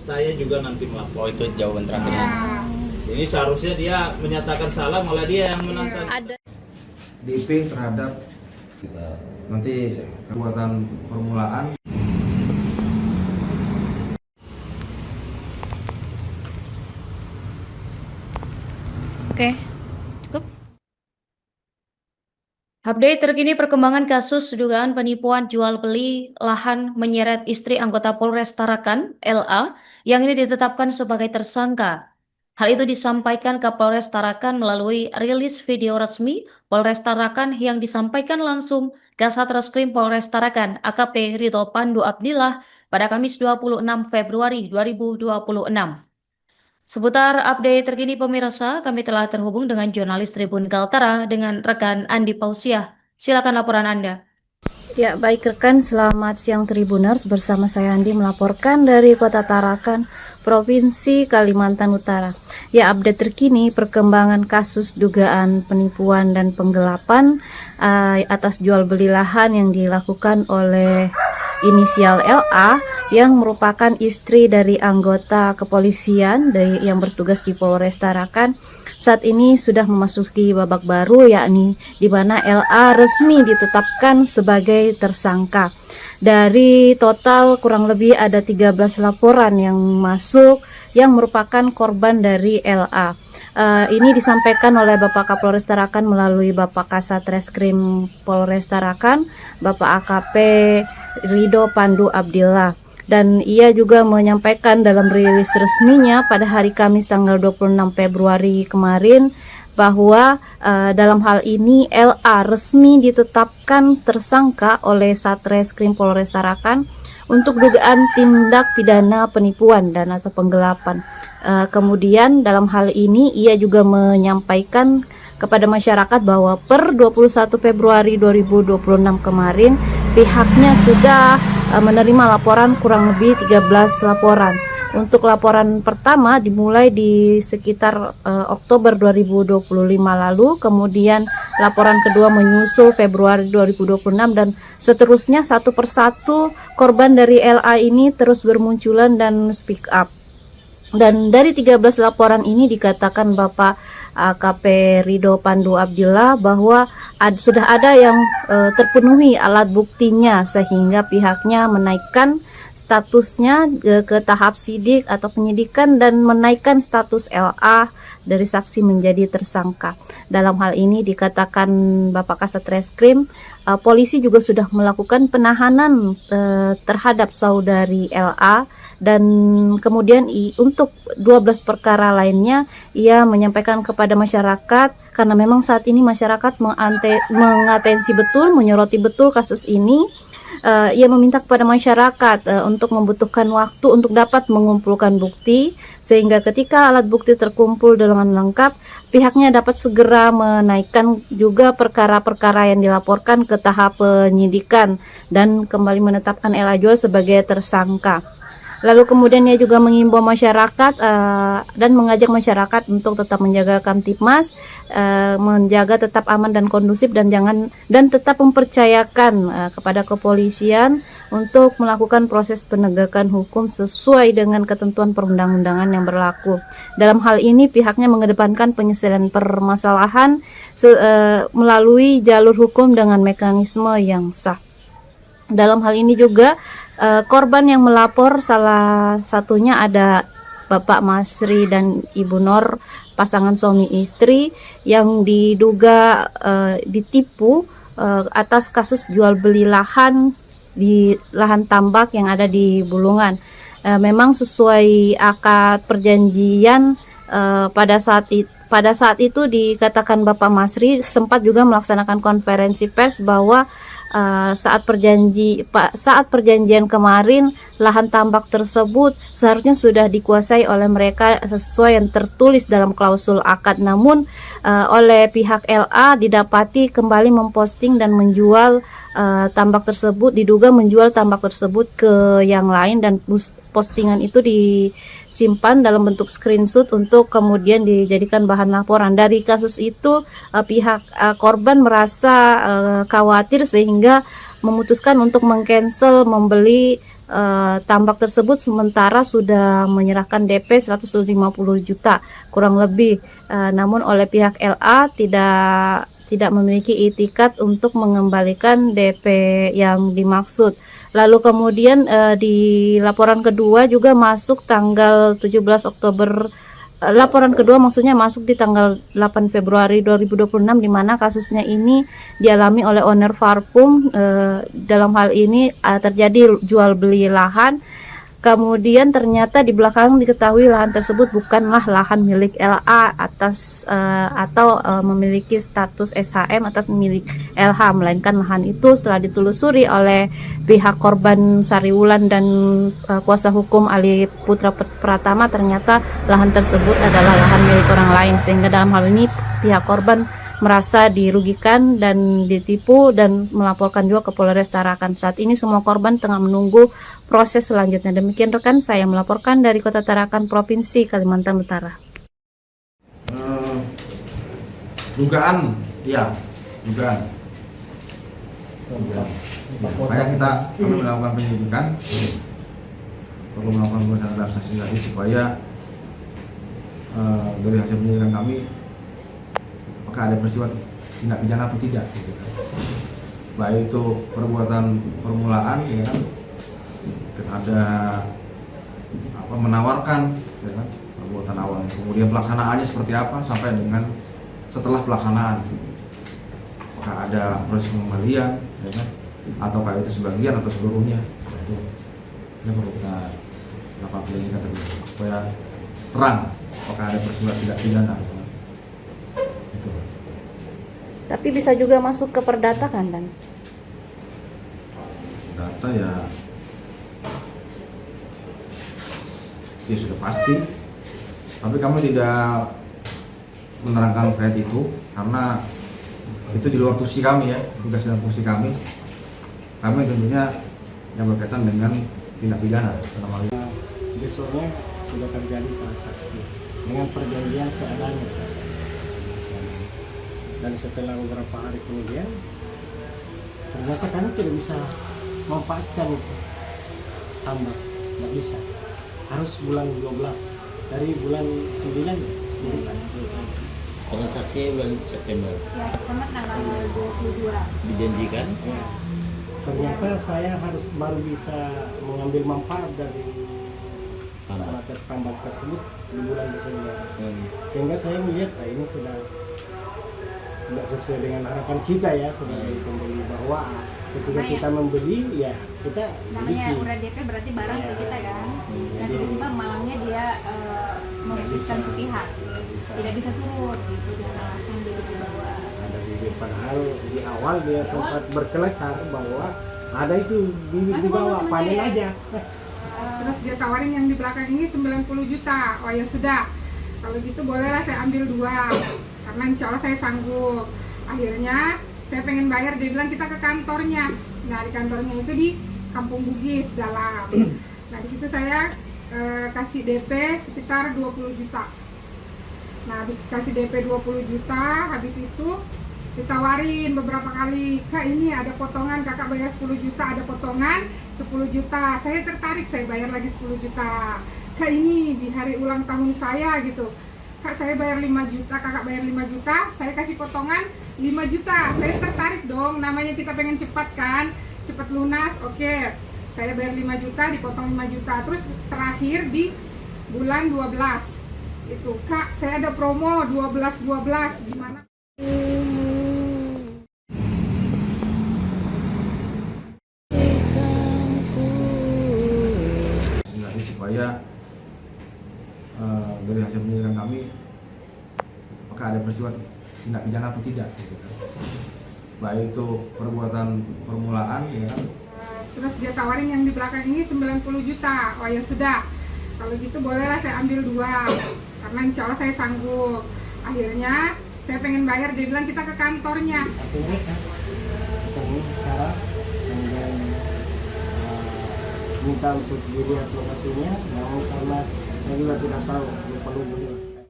saya juga nanti melapor. Oh, itu jawaban terakhirnya. Ini seharusnya dia menyatakan salah, malah dia yang menantang. Ada DP terhadap nanti kekuatan permulaan. Oke, cukup. Update terkini perkembangan kasus dugaan penipuan jual beli lahan menyeret istri anggota Polres Tarakan, LA, yang ini ditetapkan sebagai tersangka. Hal itu disampaikan Kapolres Tarakan melalui rilis video resmi Polres Tarakan yang disampaikan langsung Kasat Reskrim Polres Tarakan AKP Ridho Pandu Abdillah pada Kamis 26 Februari 2026. Seputar update terkini pemirsa, kami telah terhubung dengan jurnalis Tribun Kaltara dengan rekan Andi Pausiah. Silakan laporan Anda. Ya, baik rekan, selamat siang Tribuners. Bersama saya Andi melaporkan dari Kota Tarakan, Provinsi Kalimantan Utara. Ya, update terkini perkembangan kasus dugaan penipuan dan penggelapan atas jual beli lahan yang dilakukan oleh inisial LA yang merupakan istri dari anggota kepolisian yang bertugas di Polres Tarakan. Saat ini sudah memasuki babak baru, yakni di mana LA resmi ditetapkan sebagai tersangka. Dari total kurang lebih ada 13 laporan yang masuk yang merupakan korban dari LA. Ini disampaikan oleh Bapak Kapolres Tarakan melalui Bapak Kasat Reskrim Polres Tarakan, Bapak AKP Ridho Pandu Abdillah. Dan ia juga menyampaikan dalam rilis resminya pada hari Kamis tanggal 26 Februari kemarin bahwa dalam hal ini LA resmi ditetapkan tersangka oleh Satreskrim Polres Tarakan untuk dugaan tindak pidana penipuan dan atau penggelapan. Kemudian dalam hal ini ia juga menyampaikan kepada masyarakat bahwa per 21 Februari 2026 kemarin pihaknya sudah menerima laporan kurang lebih 13 laporan. Untuk laporan pertama dimulai di sekitar Oktober 2025 lalu, kemudian laporan kedua menyusul Februari 2026 dan seterusnya satu persatu korban dari LA ini terus bermunculan dan speak up. Dan dari 13 laporan ini dikatakan Bapak AKP Ridho Pandu Abdillah bahwa sudah ada yang terpenuhi alat buktinya sehingga pihaknya menaikkan statusnya ke tahap sidik atau penyidikan dan menaikkan status LA dari saksi menjadi tersangka. Dalam hal ini dikatakan Bapak Kasat Reskrim, polisi juga sudah melakukan penahanan terhadap saudari LA. Dan kemudian untuk 12 perkara lainnya ia menyampaikan kepada masyarakat karena memang saat ini masyarakat mengatensi betul, menyoroti betul kasus ini. Ia meminta kepada masyarakat untuk membutuhkan waktu untuk dapat mengumpulkan bukti sehingga ketika alat bukti terkumpul dengan lengkap pihaknya dapat segera menaikkan juga perkara-perkara yang dilaporkan ke tahap penyidikan dan kembali menetapkan LA juga sebagai tersangka. Lalu kemudian ia juga mengimbau masyarakat dan mengajak masyarakat untuk tetap menjaga Kamtibmas, menjaga tetap aman dan kondusif dan tetap mempercayakan kepada kepolisian untuk melakukan proses penegakan hukum sesuai dengan ketentuan perundang-undangan yang berlaku. Dalam hal ini pihaknya mengedepankan penyelesaian permasalahan melalui jalur hukum dengan mekanisme yang sah. Dalam hal ini juga korban yang melapor salah satunya ada Bapak Masri dan Ibu Nor, pasangan suami istri yang diduga ditipu atas kasus jual beli lahan di lahan tambak yang ada di Bulungan. Memang sesuai akad perjanjian pada saat itu dikatakan Bapak Masri sempat juga melaksanakan konferensi pers bahwa saat perjanjian kemarin lahan tambak tersebut seharusnya sudah dikuasai oleh mereka sesuai yang tertulis dalam klausul akad, namun oleh pihak LA didapati kembali memposting dan menjual tambak tersebut, diduga menjual tambak tersebut ke yang lain dan postingan itu disimpan dalam bentuk screenshot untuk kemudian dijadikan bahan laporan. Dari kasus itu pihak korban merasa khawatir sehingga memutuskan untuk meng-cancel membeli tambak tersebut sementara sudah menyerahkan DP 150 juta kurang lebih. Namun oleh pihak LA tidak memiliki itikat untuk mengembalikan DP yang dimaksud. Lalu kemudian di laporan kedua juga masuk tanggal 17 Oktober. Laporan kedua maksudnya masuk di tanggal 8 Februari 2026, di mana kasusnya ini dialami oleh owner Farpum. Dalam hal ini terjadi jual beli lahan. Kemudian ternyata di belakang diketahui lahan tersebut bukanlah lahan milik LA atau memiliki status SHM atas milik LH, melainkan lahan itu setelah ditelusuri oleh pihak korban Sariwulan dan kuasa hukum Ali Putra Pratama, ternyata lahan tersebut adalah lahan milik orang lain, sehingga dalam hal ini pihak korban merasa dirugikan dan ditipu dan melaporkan juga ke Polres Tarakan. Saat ini semua korban tengah menunggu proses selanjutnya. Demikian rekan, saya melaporkan dari Kota Tarakan, Provinsi Kalimantan Utara. Dugaan. Makanya kami melakukan penyidikan, perlu melakukan pemeriksaan terhadap saksi lagi supaya dari hasil penyidikan kami apakah ada peristiwa tindak pidana atau tidak, gitu kan. Baik itu perbuatan permulaan, ya kan, ada menawarkan, ya kan, perbuatan awal. Kemudian pelaksanaannya seperti apa sampai dengan setelah pelaksanaan, apakah ada proses pengembalian, ya kan, ataukah itu sebagian atau seluruhnya. Itu perlu kita lakukan penyelidikan terlebih dahulu supaya terang apakah ada peristiwa tindak pidana. Itu. Tapi bisa juga masuk ke perdata kan, Dan? Data ya sudah pasti, tapi kami tidak menerangkan terkait itu karena itu di luar tusi kami, ya, tugas dan fungsi kami. Kami tentunya yang berkaitan dengan tindak pidana. Besoknya sudah terjadi transaksi dengan perjanjian seadanya. Dan setelah beberapa hari kemudian ternyata kami tidak bisa memanfaatkan itu tambak, tidak bisa, harus bulan 12 dari bulan 9 bulan selesai. Transaksi bulan September. Ya, September tanggal 22. Dijanjikan. Ya. Ternyata saya harus baru bisa mengambil manfaat dari tambak tersebut di bulan Desember. Sehingga saya melihat ini sudah tidak sesuai dengan harapan kita, ya, sebagai pembeli, bahwa ketika kita membeli, ya kita Namanya miliki. udah DP berarti barang Ya. ke kita kan. Dan Jadi tiba-tiba malamnya dia memutuskan bisa. sepihak, tidak bisa turun gitu dengan alasan dia dibawa. ada bibit, padahal di awal dia sempat berkelakar bahwa ada itu bibit di bawah, panen aja. Terus dia tawarin yang di belakang ini 90 juta. Oh ya sudah, kalau gitu bolehlah saya ambil 2, karena insya Allah saya sanggup. Akhirnya saya pengen bayar, dia bilang kita ke kantornya. Nah, di kantornya itu di Kampung Bugis dalam. Nah, di situ saya kasih DP sekitar 20 juta. Nah, habis kasih DP 20 juta, habis itu ditawarin beberapa kali, Kak ini ada potongan, kakak bayar 10 juta, ada potongan 10 juta. Saya tertarik, saya bayar lagi 10 juta. Kak ini di hari ulang tahun saya gitu, Kak saya bayar 5 juta, kakak bayar 5 juta, saya kasih potongan 5 juta. Saya tertarik dong, namanya kita pengen cepat kan, cepat lunas. Oke, saya bayar 5 juta, dipotong 5 juta. Terus terakhir di bulan 12 itu, Kak saya ada promo 12-12, gimana? Supaya dari hasil penyidikan kami apakah ada peristiwa tindak pidana atau tidak, gitu kan. Baik itu perbuatan permulaan, ya kan. Terus dia tawarin yang di belakang ini 90 juta. Oh ya sudah, kalau gitu bolehlah saya ambil 2, karena insya Allah saya sanggup. Akhirnya saya pengen bayar, dia bilang kita ke kantornya. Tapi mereka ketemu cara, kemudian minta untuk dilihat lokasinya, namun karena saya juga tidak tahu, lupa dulu.